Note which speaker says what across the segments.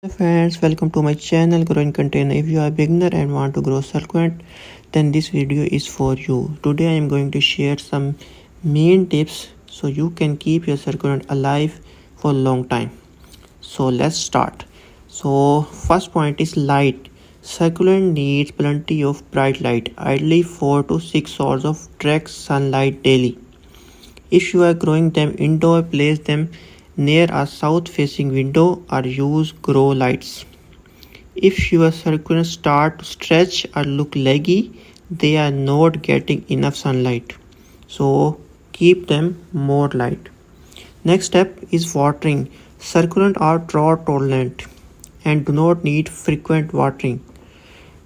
Speaker 1: Hi friends, welcome to my channel Growing Container. If you are a beginner and want to grow succulent, then this video is for you. Today I am going to share some main tips so you can keep your succulent alive for a long time. So let's start. So first point is light. Succulent needs plenty of bright light, ideally 4 to 6 hours of direct sunlight daily. If you are growing them indoor, place them near a south-facing window or use grow lights. If your succulents start to stretch or look leggy, they are not getting enough sunlight. So keep them more light. Next step is watering. Succulents are drought tolerant and do not need frequent watering.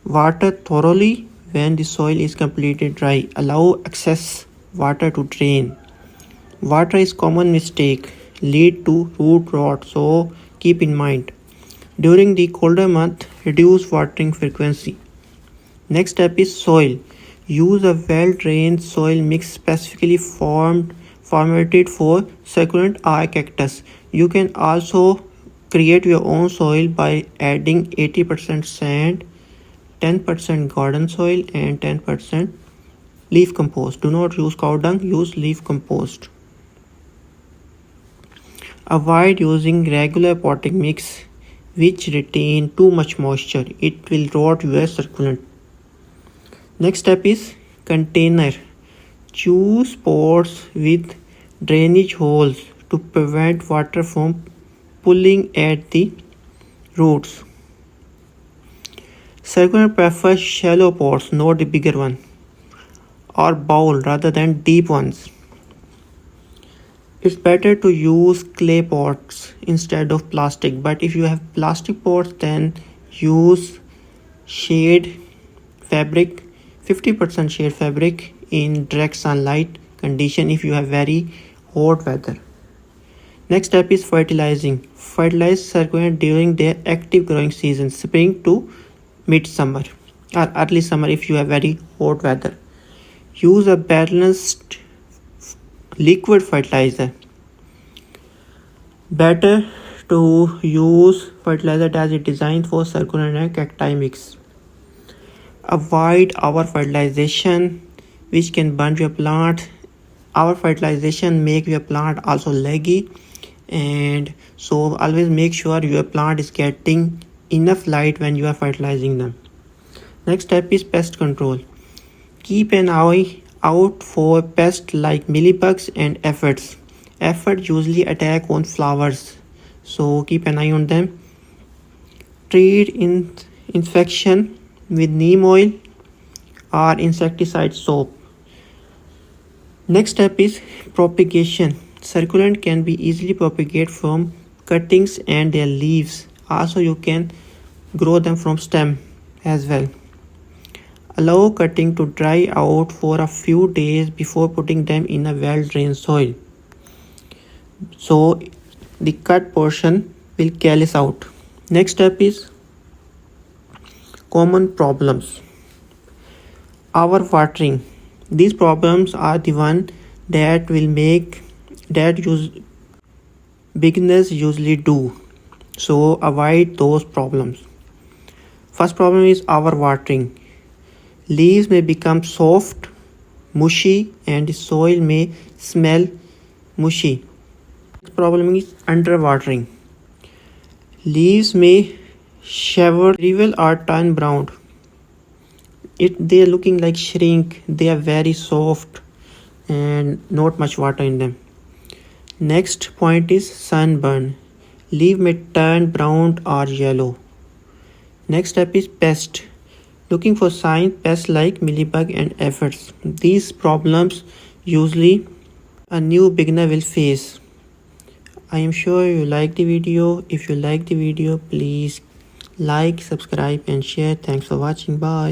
Speaker 1: Water thoroughly when the soil is completely dry. Allow excess water to drain. Water is common mistake lead to root rot, so keep in mind. During the colder month, reduce watering frequency. Next step is soil. Use a well-drained soil mix specifically formatted for succulent or cactus. You can also create your own soil by adding 80% sand, 10% garden soil and 10% leaf compost. Do not use cow dung, use leaf compost. Avoid using regular potting mix which retain too much moisture. It will rot your succulent. Next step is container. Choose pots with drainage holes to prevent water from pooling at the roots. Succulent prefer shallow pots, not the bigger one, or bowl rather than deep ones. It's better to use clay pots instead of plastic, but if you have plastic pots then use shade fabric, 50% shade fabric in direct sunlight condition if you have very hot weather. Next step is fertilizing. Fertilize succulent during their active growing season, spring to mid-summer or early summer if you have very hot weather. Use a balanced liquid fertilizer. Better to use fertilizer that is designed for succulent and cacti mix. Avoid over fertilization which can burn your plant. Our fertilization make your plant also leggy, and so always make sure your plant is getting enough light when you are fertilizing them. Next step is pest control. Keep an eye out for pests like mealybugs and aphids. Aphids usually attack on flowers, so keep an eye on them. Treat infection with neem oil or insecticide soap. Next step is propagation. Succulent can be easily propagated from cuttings and their leaves. Also you can grow them from stem as well. Allow cutting to dry out for a few days before putting them in a well-drained soil, so the cut portion will callus out. Next step is common problems. Overwatering. These problems are the one that beginners usually do, so avoid those problems. First problem is overwatering. Leaves may become soft, mushy, and the soil may smell mushy. Next problem is underwatering. Leaves may shrivel or turn brown. They are looking like shrink. They are very soft and not much water in them. Next point is sunburn. Leaf may turn brown or yellow. Next step is pest. Looking for signs pests like mealybug and aphids. These problems usually a new beginner will face. I am sure you like the video. If you like the video, please like, subscribe and share. Thanks for watching. Bye.